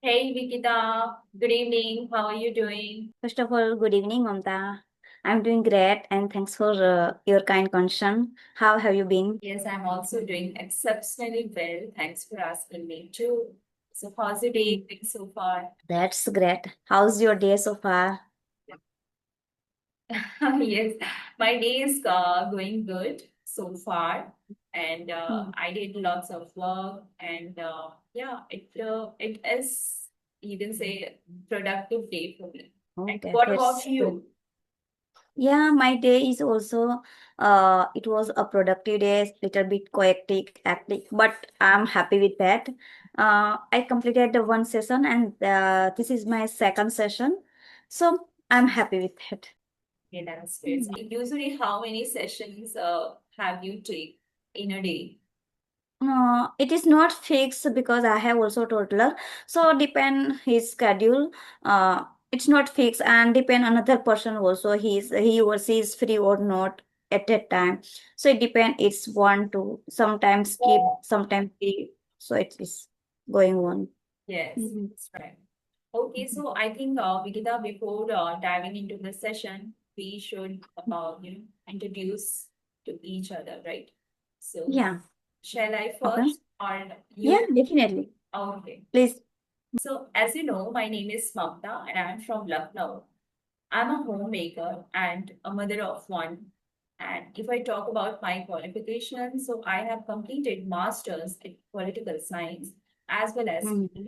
Hey Vikita, good evening. How are you doing? First of all, good evening, Mamta. I'm doing great and thanks for your kind concern. How have you been? Yes, I'm also doing exceptionally well. Thanks for asking me too. So, how's your day been so far? That's great. How's your day so far? Yes, my day is going good so far, and Hmm. I did lots of work, and yeah, it is, you can say, productive day for me. And Okay, what about that's good. you? Yeah, my day is also it was a productive day, little bit chaotic, hectic, but I'm happy with that. I completed the one session and this is my second session. So I'm happy with that. Yeah, that's great. So, usually, how many sessions have you take in a day? No, it is not fixed because I have also toddler. So depend his schedule. It's not fixed and depend another person also. He or she is free or not at that time. So it depend. It's one to sometimes skip, sometimes free. So it is going on. Yes, Mhm. that's right. Okay, so I think Vikita, before diving into the session, we should introduce to each other, right? So Yeah. shall I Okay. first or Yeah, you? definitely. Okay. Please. So as you know, my name is Mamta and I'm from Lucknow. I'm a homemaker and a mother of one. And if I talk about my qualifications, so I have completed masters in political science as well as. Mhm.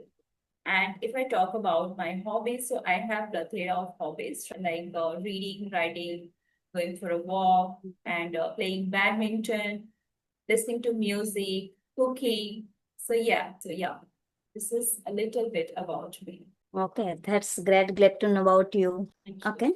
And if I talk about my hobbies, so I have plethora of hobbies like reading, writing, going for a walk, and playing badminton, listening to music, cooking. So yeah, this is a little bit about me. Okay, that's great. Glad to know about you. Thank you. Okay.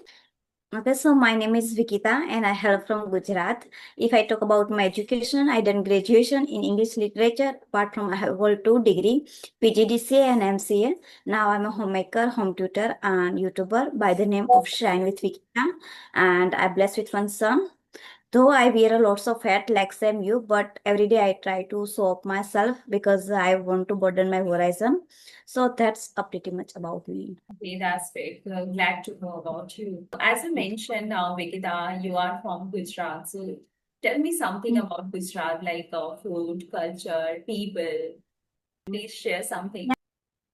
Okay, so my name is Vikita and I hail from Gujarat. If I talk about my education, I done graduation in English literature. Apart from I have hold two degree, PGDCA and MCA. Now I'm a homemaker, home tutor and YouTuber by the name of Shine with Vikita. And I'm blessed with one son. Though I wear a lots of hat like same you, but every day I try to show up myself because I want to broaden my horizon. So that's pretty much about me. Okay, that's great. Glad to know about you. As I mentioned, Vikita, you are from Gujarat. So tell me something about Gujarat, like food, culture, people. Please share something.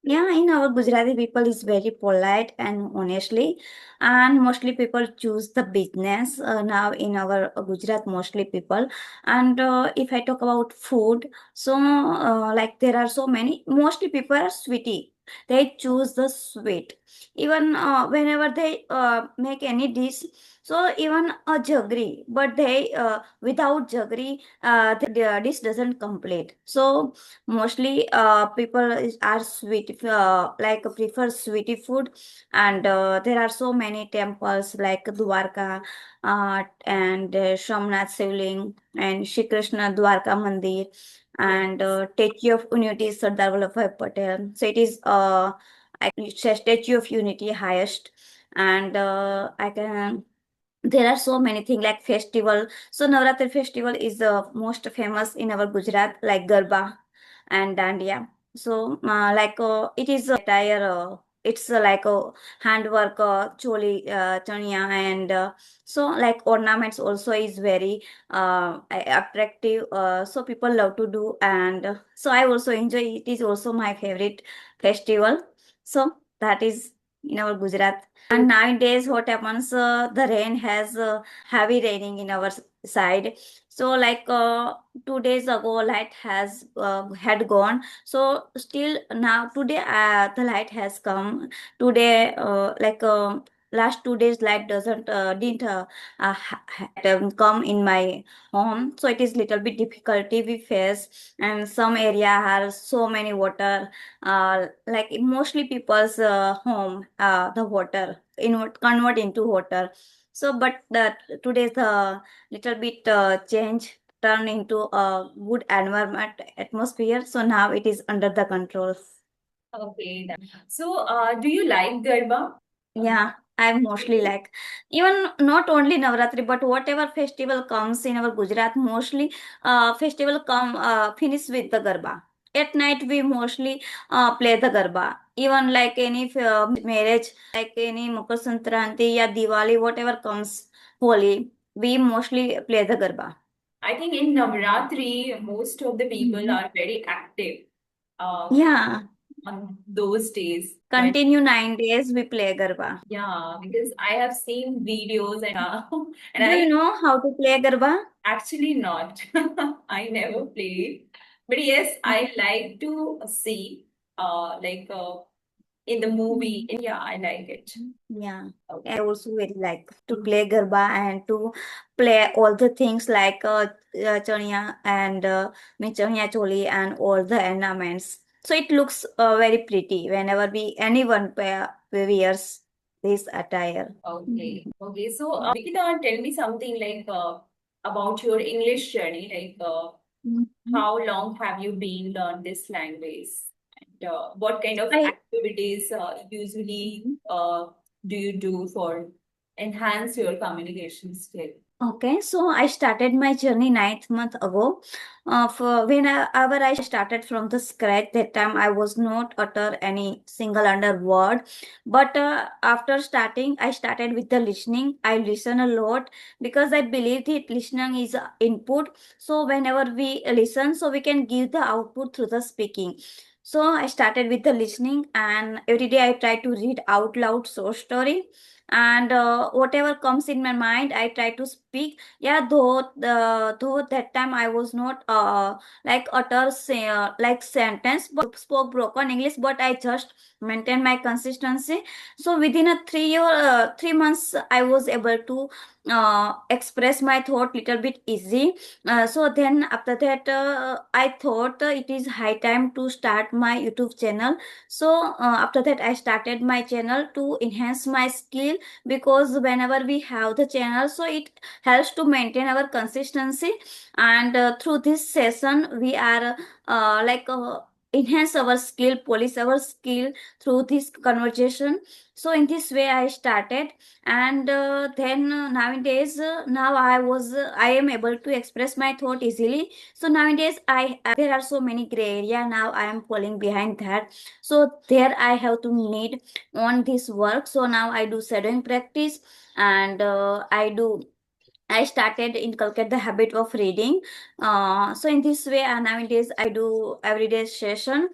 Yeah, in our Gujarati people is very polite and honestly, and mostly people choose the business now in our Gujarat mostly people. And if I talk about food, so like there are so many, mostly people are sweetie. They choose the sweet. Even whenever they make any dish, so even a jaggery, but they without jaggery, the dish doesn't complete. So mostly people are sweet like prefer sweetie food and there are so many temples like Dwarka and Somnath Shivling and Shri Krishna Dwarka Mandir and Yes. Statue of Unity Sardar Vallabhbhai Patel. So it is it's a Statue of Unity highest and I can there are so many things like festival. So Navratri festival is the most famous in our Gujarat, like Garba and Dandiya. So it is entire. It's like a handwork, choli, chania, and so like ornaments also is very attractive. So people love to do, and so I also enjoy. It is also my favorite festival. So that is in our Gujarat. And nowadays, what happens? The rain has heavy raining in our side. So, 2 days ago, light has had gone. So, still now today, the light has come. Today, last 2 days, light doesn't didn't come in my home. So, it is little bit difficulty we face, and some area has so many water like mostly people's home the water convert into water. So but the today's the little bit change turn into a good environment atmosphere, so now it is under the control. Okay. So, do you like Garba? Yeah, I mostly like even not only Navratri but whatever festival comes in our Gujarat, mostly festival come finish with the Garba. at night we mostly play the garba. Even like any marriage, like any Makar Sankranti ya Diwali, whatever comes, Holi, we mostly play the garba. I think in Navratri, most of the people Mhm. are very active Yeah, on those days. When, continue 9 days we play garba. yeah, because I have seen videos and and Do I you know how to play garba? actually not. I never played. But yes, I like to see like in the movie. And yeah, I like it. Yeah, I Okay. also very like to play Garba and to play all the things like Chaniya and Chaniya Choli and all the ornaments. So it looks very pretty whenever anyone wears this attire. Okay. Okay. So, Vikita, tell me something like about your English journey. Like, Mhm. how long have you been learn this language? And what kind of I activities usually do you do for enhance your communication skill? Okay, so I started my journey 9 months ago. For whenever I started from the scratch, that time I was not utter any single under word. But after starting, I started with the listening. I listen a lot because I believe that listening is input. So whenever we listen, so we can give the output through the speaking. So I started with the listening, and every day I try to read out loud short story, and whatever comes in my mind I try to speak. Yeah, though that time I was not like utter say, like sentence but spoke broken English, but I just maintained my consistency. So within a 3 months I was able to express my thought little bit easy. So then after that I thought it is high time to start my YouTube channel. So after that I started my channel to enhance my skill, because whenever we have the channel, so it helps to maintain our consistency. And through this session we are enhance our skill, polish our skill through this conversation. So in this way I started. And then nowadays now I am able to express my thought easily. So nowadays there are so many gray area, now I am falling behind that. So there I have to need on this work. So now I do shadowing practice, and I started inculcate the habit of reading. So in this way, nowadays I do everyday session,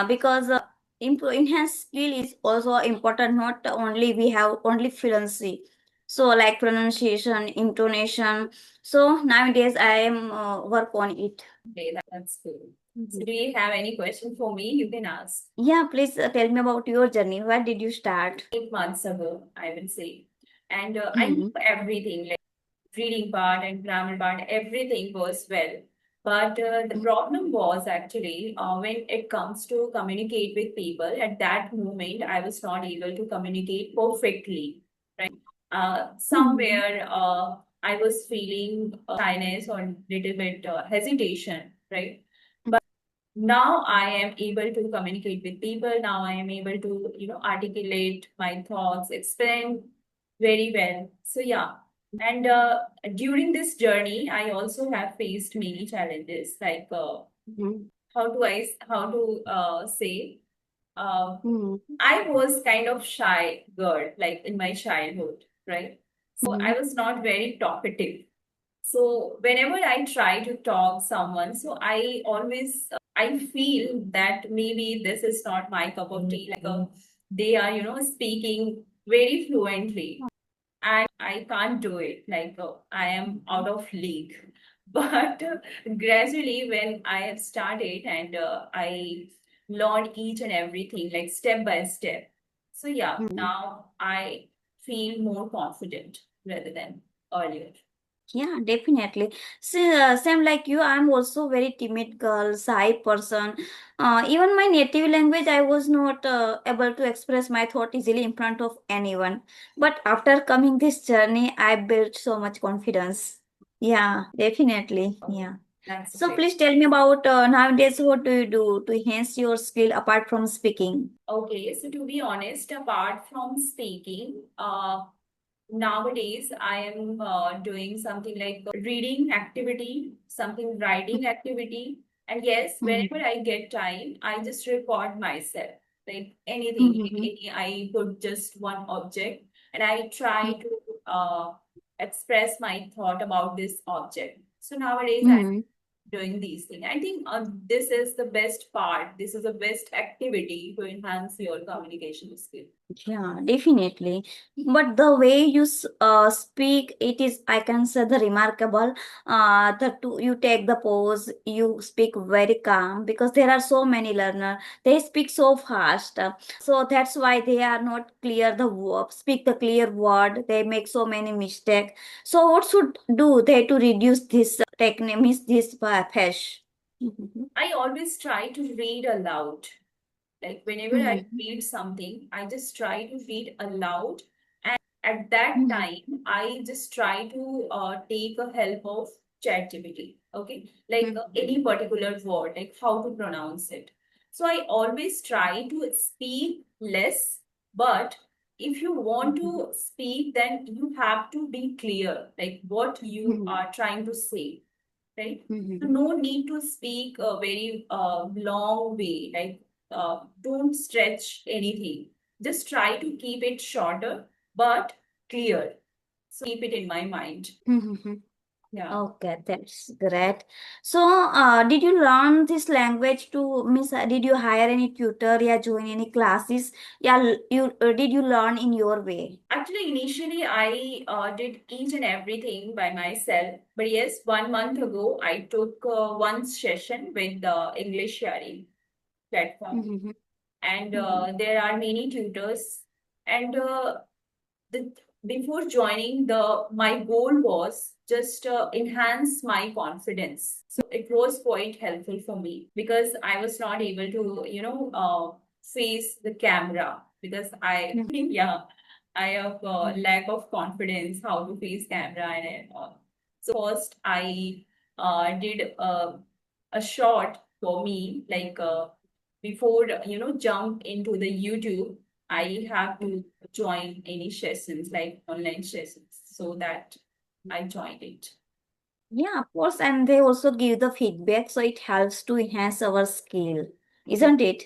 because enhanced skill is also important. Not only we have only fluency, so like pronunciation, intonation. So nowadays I am work on it. Okay, that's cool. So, Mhm. do you have any question for me? You can ask. Yeah, please tell me about your journey. Where did you start? 8 months ago, I will say. And I knew Mhm. everything, like reading part and grammar part, everything was well. But the problem was actually when it comes to communicate with people, at that moment, I was not able to communicate perfectly, right? Mhm. Somewhere I was feeling shyness or little bit hesitation, right? Now I am able to communicate with people. Now I am able to, articulate my thoughts, explain very well. So yeah. And during this journey, I also have faced many challenges, like Mhm. how to say, uh, Mhm. I was kind of shy girl, like in my childhood, right? So I Mhm. was not very talkative. So whenever I try to talk someone, so I always I feel that maybe this is not my cup of tea. Like they are, speaking very fluently, and I can't do it. Like I am out of league. But gradually, when I have started and I learned each and everything, like step by step. So yeah, Mhm. now I feel more confident rather than earlier. Yeah, definitely. Same like you, I'm also very timid girl, shy person. Even my native language, I was not able to express my thought easily in front of anyone. But after coming this journey, I built so much confidence. Yeah, definitely. Oh, Yeah. that's So great. please tell me about nowadays, what do you do to enhance your skill apart from speaking? Okay, so to be honest, apart from speaking, nowadays I am doing something like reading activity, something writing activity. And yes, Mhm. whenever I get time, I just record myself. Like anything, Mhm. I put just one object and I try to express my thought about this object. So nowadays I'm Mhm. doing these things. I think this is the best part. This is the best activity to enhance your communication skill. Yeah, definitely. But the way you speak, it is, I can say, the remarkable. You take the pose, you speak very calm because there are so many learners. They speak so fast, so that's why they are not clear the speak the clear word. They make so many mistakes. So what should do they to reduce this technique, miss this pash? Mhm. I always try to read aloud. Like whenever I Mhm. read something, I just try to read aloud. And at that Mhm. time, I just try to take a help of ChatGPT. Okay. Like any Mhm. particular word, like how to pronounce it. So I always try to speak less, but if you want Mhm. to speak, then you have to be clear, like what you Mhm. are trying to say, right? So Mhm. no need to speak a very long way, like don't stretch anything. Just try to keep it shorter but clear. So keep it in my mind. Mhm. Yeah. Okay, that's great. So, did you learn this language to miss? Did you hire any tutor? Yeah, join any classes? Yeah, you did you learn in your way? Actually, initially I did each and everything by myself. But yes, 1 month ago, I took one session with the English sharing platform. Mm-hmm. And Mm-hmm. there are many tutors. And the before joining, the my goal was just enhance my confidence. So it was quite helpful for me because I was not able to face the camera because I yeah, I have lack of confidence how to face camera and all. So first I did a short for me, like before jump into the YouTube, I have to join any sessions like online sessions, so that I joined it. Yeah, of course, and they also give the feedback, so it helps to enhance our skill, Yes, isn't it?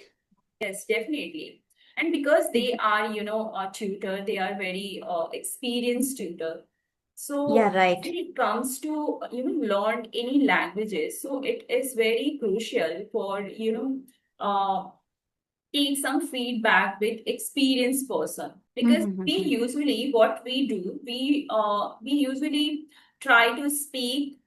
yes, definitely. And because they are, a tutor, they are very experienced tutor. Yeah, So right. when it comes to, learn any languages, so it is very crucial for, take some feedback with experienced person, because we Mm-hmm. usually what we do, we usually try to speak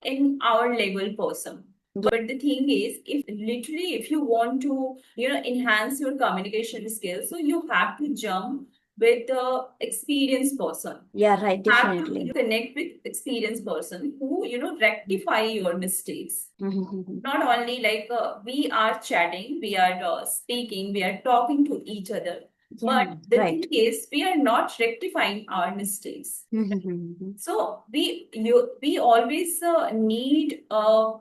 in our level person. But the thing is, if literally if you want to enhance your communication skills, so you have to jump with the experienced person. Yeah, right, Have to definitely. connect with experienced person who rectify your mistakes. Mm-hmm. Not only like we are chatting, we are speaking, we are talking to each other, but Yeah, the thing right. is we are not rectifying our mistakes. Mm-hmm. So we always need a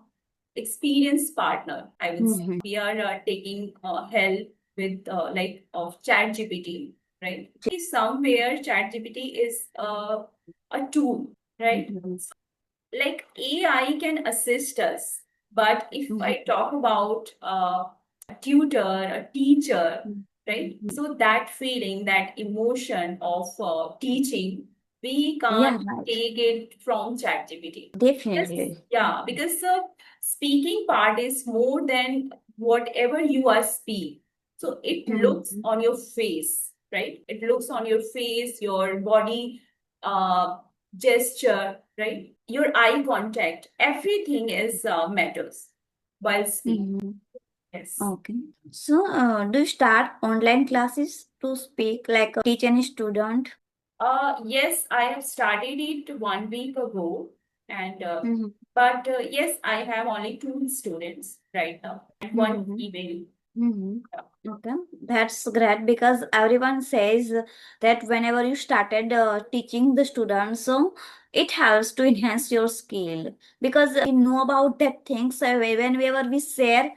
experienced partner, I would say. Mm-hmm. We are taking help with like of chat gpt, right? Somewhere chat gpt is a tool, right? Mm-hmm. Like AI can assist us, but if Mm-hmm. I talk about a tutor, a teacher, right? Mm-hmm. So that feeling, that emotion of teaching, we Yeah, can't right. take it from ChatGPT. Yes, Definitely. yeah, because the speaking part is more than whatever you are speak. So it looks Mm-hmm. on your face, right? It looks on your face, your body, uh, gesture, right? Your eye contact, everything is matters while speaking. Mm-hmm. Yes. Okay. So, do you start online classes to speak, like teach any student? Yes, I have started it 1 week ago, and Mm-hmm. but yes, I have only two students right now and one Mm-hmm. female. Mm-hmm. Okay, that's great because everyone says that whenever you started teaching the students, so it helps to enhance your skill because we know about that things whenever we share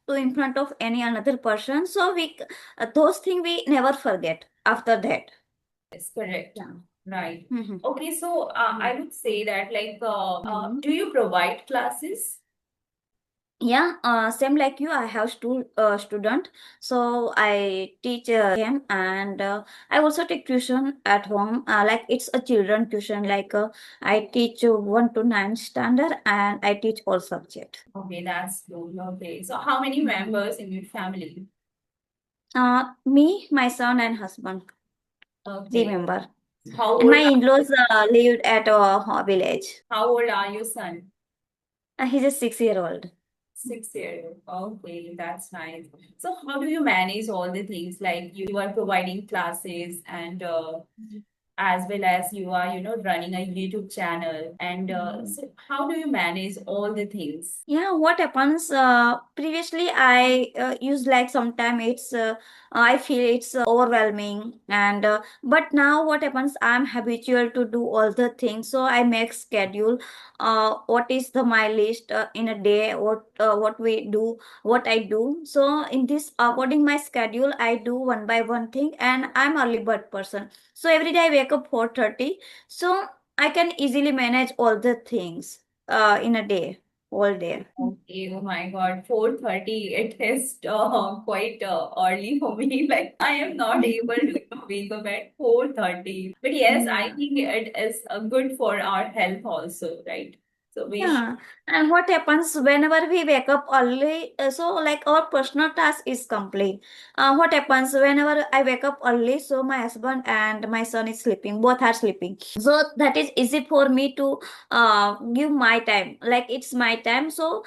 to in front of any another person, so we those things we never forget after that. Yes, correct. Yeah. Right. Mm-hmm. Okay, so I would say that like, Mm-hmm. do you provide classes? Yeah, same like you. I have student, so I teach him, and I also take tuition at home. Like it's a children tuition. Like I teach 1 to 9 standard, and I teach all subject. Okay, that's good. Okay. So how many members in your family? Me, my son, and husband, three Okay. member, How and old my in-laws lived at a village. how old are your son? He's a 6 year old. 6 years. Okay, that's nice. So how do you manage all the things like you are providing classes and as well as you are, running a YouTube channel and so how do you manage all the things? Yeah, what happens? Previously, I used like sometime I feel it's overwhelming, and but now what happens? I'm habitual to do all the things, so I make schedule. What is the my list in a day? What we do? What I do? So in this according my schedule, I do one by one thing, and I'm early bird person. So every day I wake up 4:30, so I can easily manage all the things in a day all day. Okay, oh my God, 4:30. It is quite early for me. Like I am not able to wake up at 4:30. But yes, I Yeah. think it is good for our health also, right? So we should. Yeah, and what happens whenever we wake up early? So, like our personal task is complete. What happens whenever I wake up early? So, my husband and my son is sleeping, both are sleeping. So, that is easy for me to give my time. Like, it's my time. So,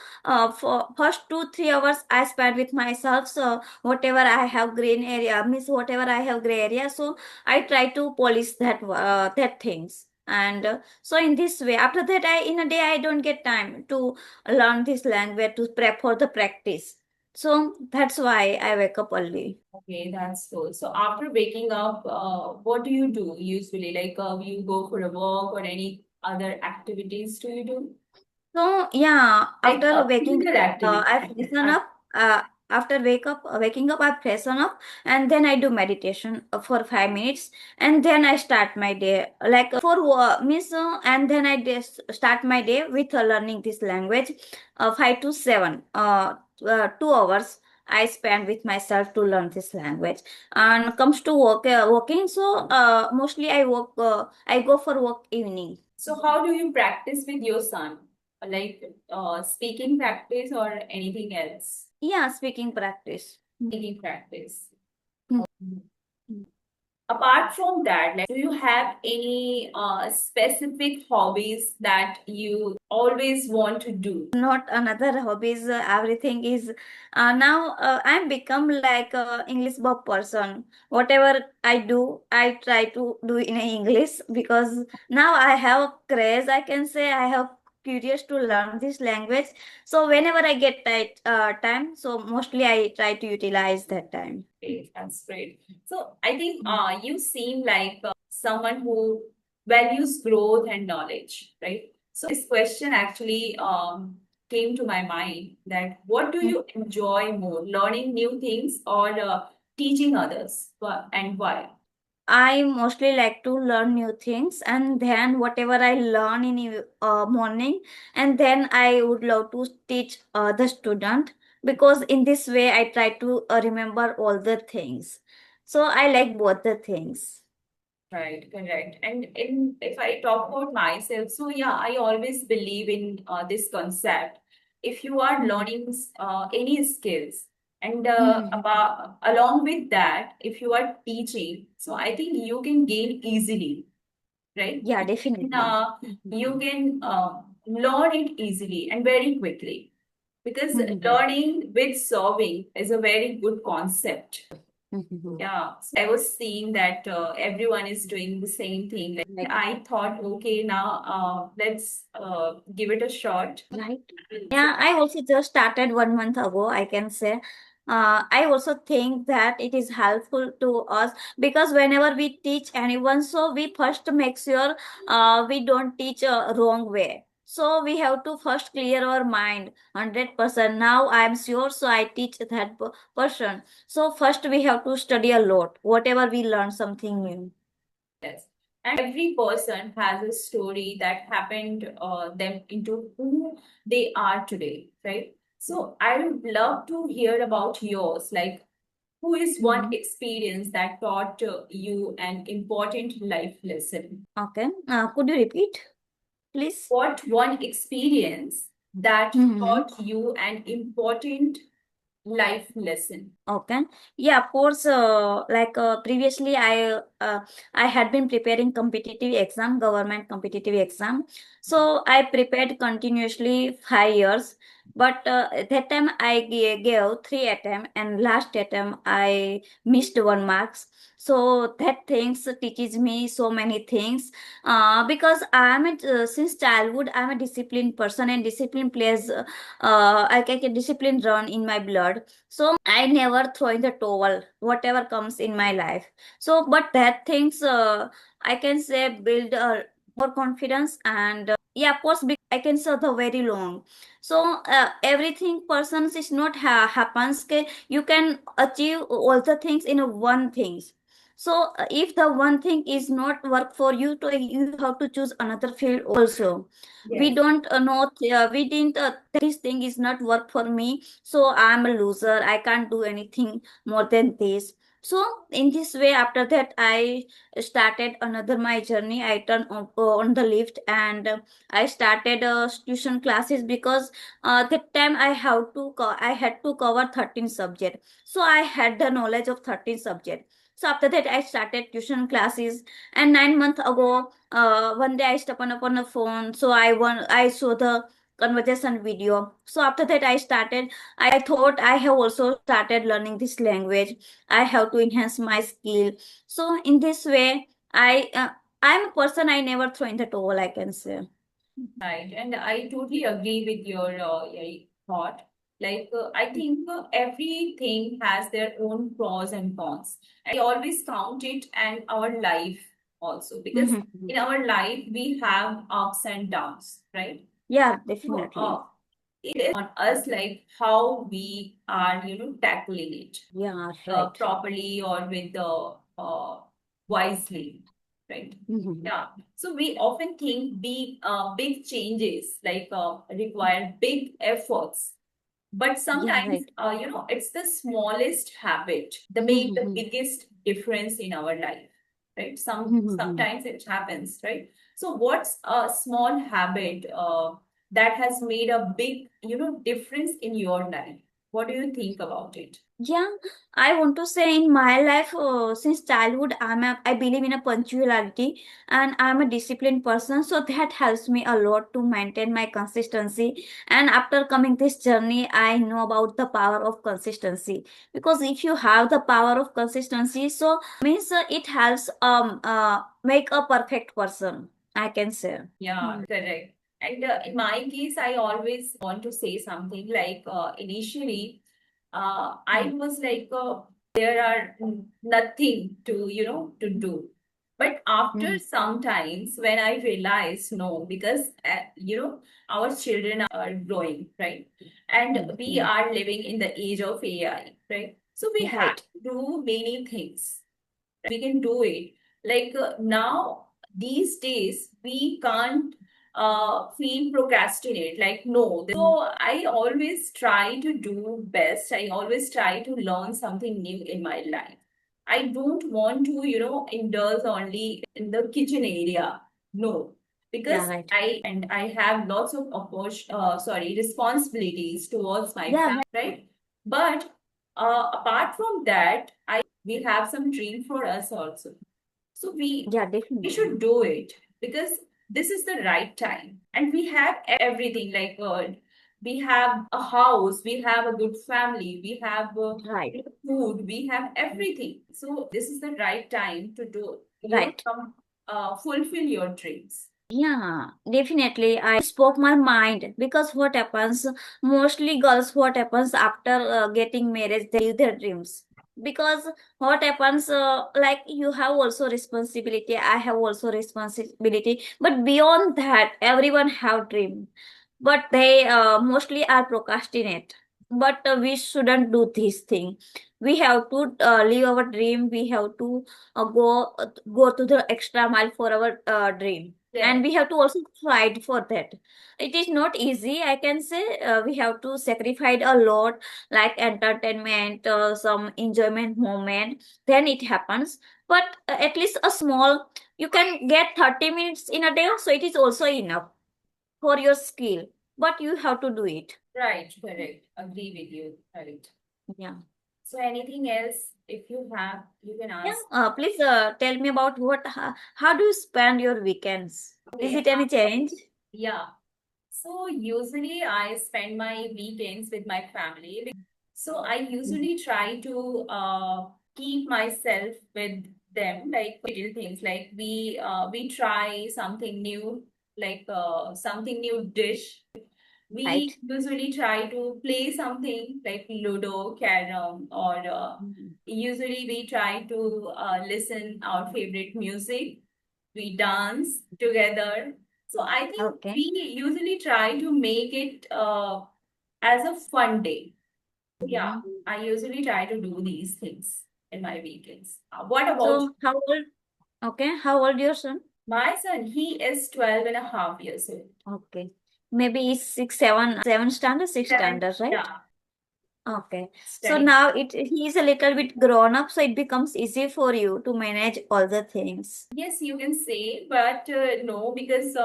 for first 2 3 hours, I spend with myself. So, whatever I have green area, means whatever I have gray area. So, I try to polish that things. And so in this way, after that, I in a day I don't get time to learn this language to prep for the practice. So that's why I wake up early. Okay, that's cool. So after waking up, what do you do usually? Like you go for a walk or any other activities do you do? So yeah, Like after waking physical up, activity. I freshen up. After waking up, I freshen up, and then I do meditation for 5 minutes, and then I start my day. Like for means, and then I just start my day with learning this language. 5 to 7, 2 hours I spend with myself to learn this language. And comes to working, so mostly I go for work evening. So how do you practice with your son? Like speaking practice or anything else? Yeah, speaking practice. Speaking practice. Mm. Apart from that, like, do you have any specific hobbies that you always want to do? Not another hobbies. Everything is now I'm become like a English book person. Whatever I do, I try to do in English because now I have craze. I can say I have curious to learn this language. So whenever I get time, so mostly I try to utilize that time. Great, that's great. So I think you seem like someone who values growth and knowledge, right? So this question actually came to my mind that what do you enjoy more, learning new things or teaching others, and why? I mostly like to learn new things, and then whatever I learn in the morning, and then I would love to teach the student because in this way I try to remember all the things. So I like both the things. Right, correct. And if I talk about myself, so yeah, I always believe in this concept. If you are Mhm. learning any skills, and Mhm. about along with that, if you are teaching, so I think you can gain easily, right? Yeah, And, definitely. you can learn it easily and very quickly because Mhm. learning with solving is a very good concept. Mhm. Yeah, so I was seeing that everyone is doing the same thing. Like Like, I thought, okay, now let's give it a shot. right? So Yeah, I also just started 1 month ago, I can say. I also think that it is helpful to us because whenever we teach anyone, so we first make sure we don't teach a wrong way. So we have to first clear our mind 100%. Now I am sure, so I teach that person. So first we have to study a lot, whatever we learn something new. yes, and every person has a story that happened them into who they are today, right? So I would love to hear about yours. Like, who is one Mhm. experience that taught you an important life lesson? Okay. Could you repeat, please? What one experience that Mhm. taught you an important life lesson? Okay. Yeah, of course. Previously, I had been preparing competitive exam, government competitive exam. So I prepared continuously 5 years. But that time I gave three attempt, and last attempt I missed 1 marks. So that things teaches me so many things. Because since childhood I'm a disciplined person, and discipline plays discipline run in my blood. So I never throw in the towel, whatever comes in my life. So, but that things I can say build more confidence, and yeah, of course, I can say the very long. So everything persons is not happens. You can achieve all the things in a one things. So if the one thing is not work for you, to you have to choose another field also. We Yes. don't know. We didn't. This thing is not work for me, so I'm a loser, I can't do anything more than this. So in this way, after that I started another my journey. I turned on the lift, and I started tuition classes, because that time I had to cover 13 subject, so I had the knowledge of 13 subject. So after that I started tuition classes, and 9 months ago, one day I stepped upon a phone, so I saw the conversation video. So after that I thought I have also started learning this language. I have to enhance my skill. So in this way, I'm a person, I never throw in the towel, I can say. Right, and I totally agree with your thought. Like, I think everything has their own pros and cons. And we always count it and our life also, because Mhm. in our life we have ups and downs, right? Yeah, So, definitely. it is on us, like how we are, tackling it Yeah, right. properly or with the wisely, right? Mhm. Yeah. So we often think big changes like require big efforts, but Yeah, sometimes right. it's the smallest habit that make the Mhm. biggest difference in our life, right? Mhm. Sometimes it happens, right? So what's a small habit that has made a big difference in your life? What do you think about it? Yeah, I want to say in my life, since childhood, I believe in a punctuality, and I'm a disciplined person. So that helps me a lot to maintain my consistency. And after coming this journey, I know about the power of consistency. Because if you have the power of consistency, so means it helps make a perfect person, I can say. Yeah, Hmm. correct. And in my case, I always want to say something like initially, I was like, there are nothing to, to do. But after Mhm. some times, when I realized no, because, our children are growing, right? And we Mhm. are living in the age of AI, right? So we have Right. to do many things. We can do it. Like now, these days, we can't feel procrastinate. Like, no. Mhm. So I always try to do best. I always try to learn something new in my life. I don't want to, indulge only in the kitchen area. No, Yeah, because right. I have lots of responsibilities towards my Yeah, family, right. right? But apart from that, we have some dream for us also. So Yeah, we definitely. should do it because this is the right time, and we have everything. Like we have a house, we have a good family, we have Right. food, we have everything. So this is the right time to do, Right. fulfill your dreams. Yeah, definitely. I spoke my mind, because what happens, mostly girls, what happens after getting married, they leave their dreams. Because what happens, like you have also responsibility, I have also responsibility, but beyond that, everyone have dream, but they mostly are procrastinate. But we shouldn't do this thing. We have to live our dream. We have to go to the extra mile for our dream. Yeah, and we have to also fight for that. It is not easy, I can say. We have to sacrifice a lot, like entertainment, some enjoyment moment, then it happens. But at least a small, you can get 30 minutes in a day, so it is also enough for your skill, but you have to do it. right, correct. Agree with you. Right. Yeah. So anything else, if you have, you can Yeah, ask. please tell me about how do you spend your weekends? Is Okay. it any change? Yeah. So usually I spend my weekends with my family. So I Mhm. usually try to keep myself with them, like little things, like we try something new, like something new dish. Right. We usually try to play something like Ludo, Carom, or Mhm. usually we try to listen our favorite music. We dance together. So I think Okay. we usually try to make it as a fun day. Yeah, Mhm. I usually try to do these things in my weekends. What about you? So how old? Okay, how old your son? My son? He is 12 and a half years old. Okay, maybe it's six, seven standard, six Seven, standard, right? yeah, Okay, so studying. now he is a little bit grown up, so it becomes easy for you to manage all the things. Yes, you can say, but no, because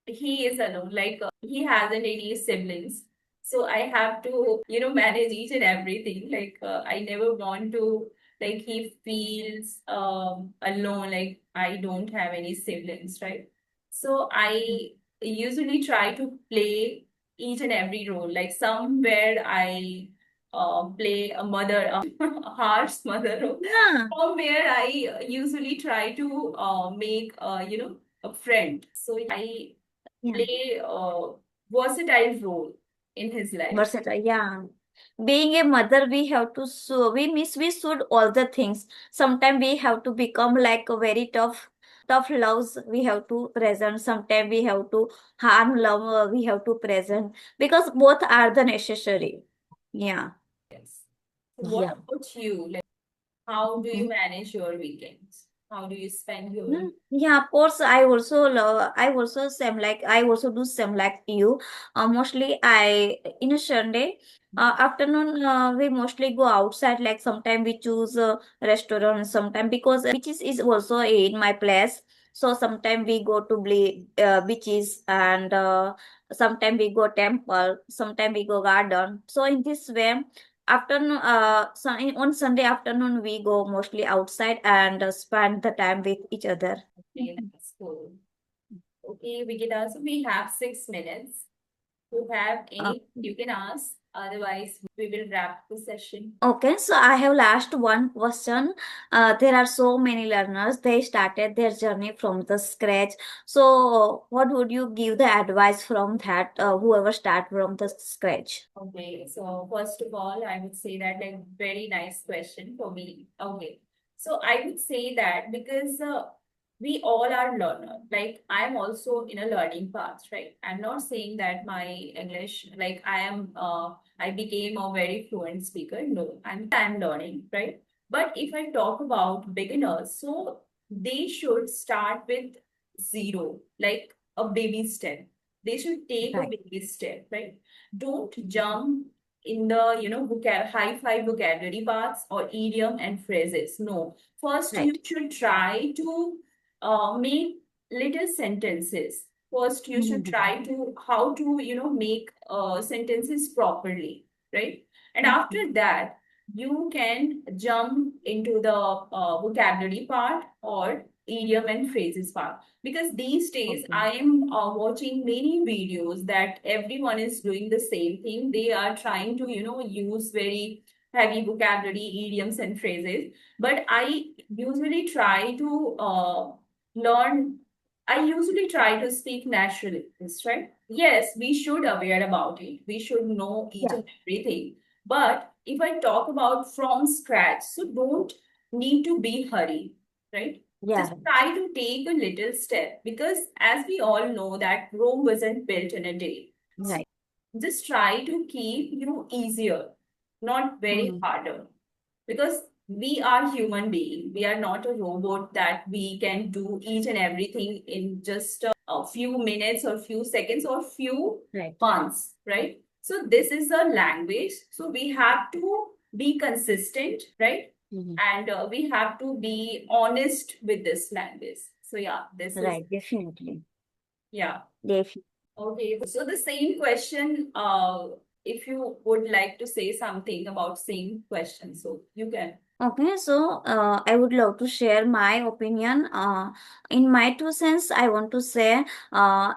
he is alone. Like he hasn't any siblings, so I have to, manage each and everything. Like I never want to, like he feels alone. Like I don't have any siblings, right? So I usually try to play each and every role. Like somewhere I play a mother, a harsh mother role. Yeah, Somewhere I usually try to make a friend. So I yeah, play a versatile role in his life. versatile. Yeah, being a mother, we have to we should all the things. Sometimes we have to become like a very tough loves. We have to present. Sometimes we have to harm love. We have to present because both are the necessary. Yeah. Yes. So what Yeah. about you? Like, how do you Mhm. manage your weekends? How do you spend your Yeah, of course. I also love. I also same like I also do same like you. Mostly I in a Sunday afternoon we mostly go outside. Like sometime we choose a restaurant. Sometime because beaches is also in my place. So sometime we go to beaches and sometime we go temple. Sometime we go garden. So in this way. Afternoon, on Sunday afternoon, we go mostly outside and spend the time with each other. in school? Okay, we can also we have 6 minutes. If you have Uh, any, you can ask. Otherwise, we will wrap the session. okay, so I have last one question. There are so many learners, they started their journey from the scratch. So, what would you give the advice from that, whoever start from the scratch? Okay, so first of all, I would say that like very nice question for me. Okay, so I would say that because we all are learner. Like I'm also in a learning path, right? I'm not saying that my English, like I became a very fluent speaker. No, I'm learning, right? But if I talk about beginners, so they should start with zero, like a baby step. They should take a Right. baby step, right? Don't jump in the high-five vocabulary parts or idiom and phrases. No, first you Right. should try to make little sentences. First you should Mhm. try to how to make sentences properly, right? And after that you can jump into the vocabulary part or idiom and phrases part, because these days Okay. I am watching many videos that everyone is doing the same thing. They are trying to use very heavy vocabulary, idioms and phrases, but I usually try to learn. I usually try to speak naturally, right? Yes, we should aware about it, we should know each Yeah. and everything, but if I talk about from scratch, so don't need to be hurried, right? Just Yeah. try to take a little step, because as we all know that Rome wasn't built in a day. So Right. just try to keep easier, not very Mhm. harder. Because we are human being. We are not a robot that we can do each and everything in just a few minutes or few seconds or few Right. months, right? So this is a language. So we have to be consistent, right? Mhm. And we have to be honest with this language. So yeah, this is, Right, definitely. yeah. Definitely. Okay, so the same question, if you would like to say something about same question, so you can. Okay, so I would love to share my opinion. In my 2 cents, I want to say,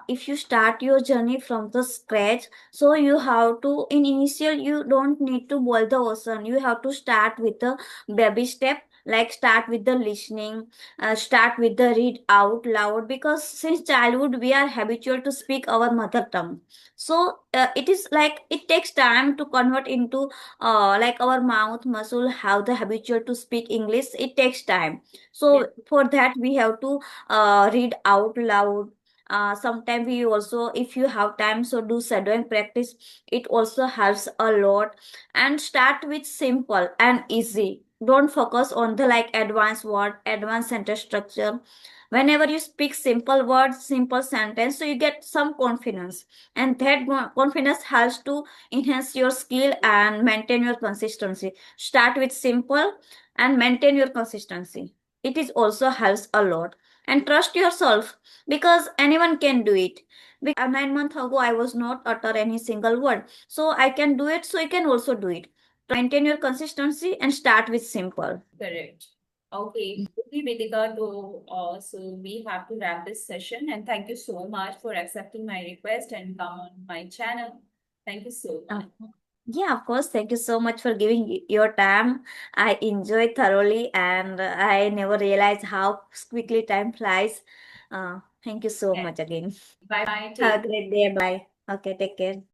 if you start your journey from the scratch, so you have to, in initial, you don't need to boil the ocean. You have to start with the baby step, like start with the listening, start with the read out loud, because since childhood we are habitual to speak our mother tongue. So it is like it takes time to convert into like our mouth muscle have the habitual to speak English. It takes time, Yes, so for that we have to read out loud. Sometimes we also, if you have time, so do shadowing practice. It also helps a lot. And start with simple and easy. Don't focus on the like advanced word, advanced sentence structure. Whenever you speak simple words, simple sentence, so you get some confidence, and that confidence helps to enhance your skill and maintain your consistency. Start with simple and maintain your consistency. It is also helps a lot. And trust yourself, because anyone can do it. 9 months ago I was not utter any single word, so I can do it, so you can also do it. Maintain your consistency and start with simple. correct. Okay, okay, Vedika, so we have to wrap this session, and thank you so much for accepting my request and come on my channel. Thank you so Uh, much. yeah, of course. Thank you so much for giving your time. I enjoyed thoroughly, and I never realized how quickly time flies. Thank you so much again. Bye bye. Have Take a great day. Bye. Okay, take care.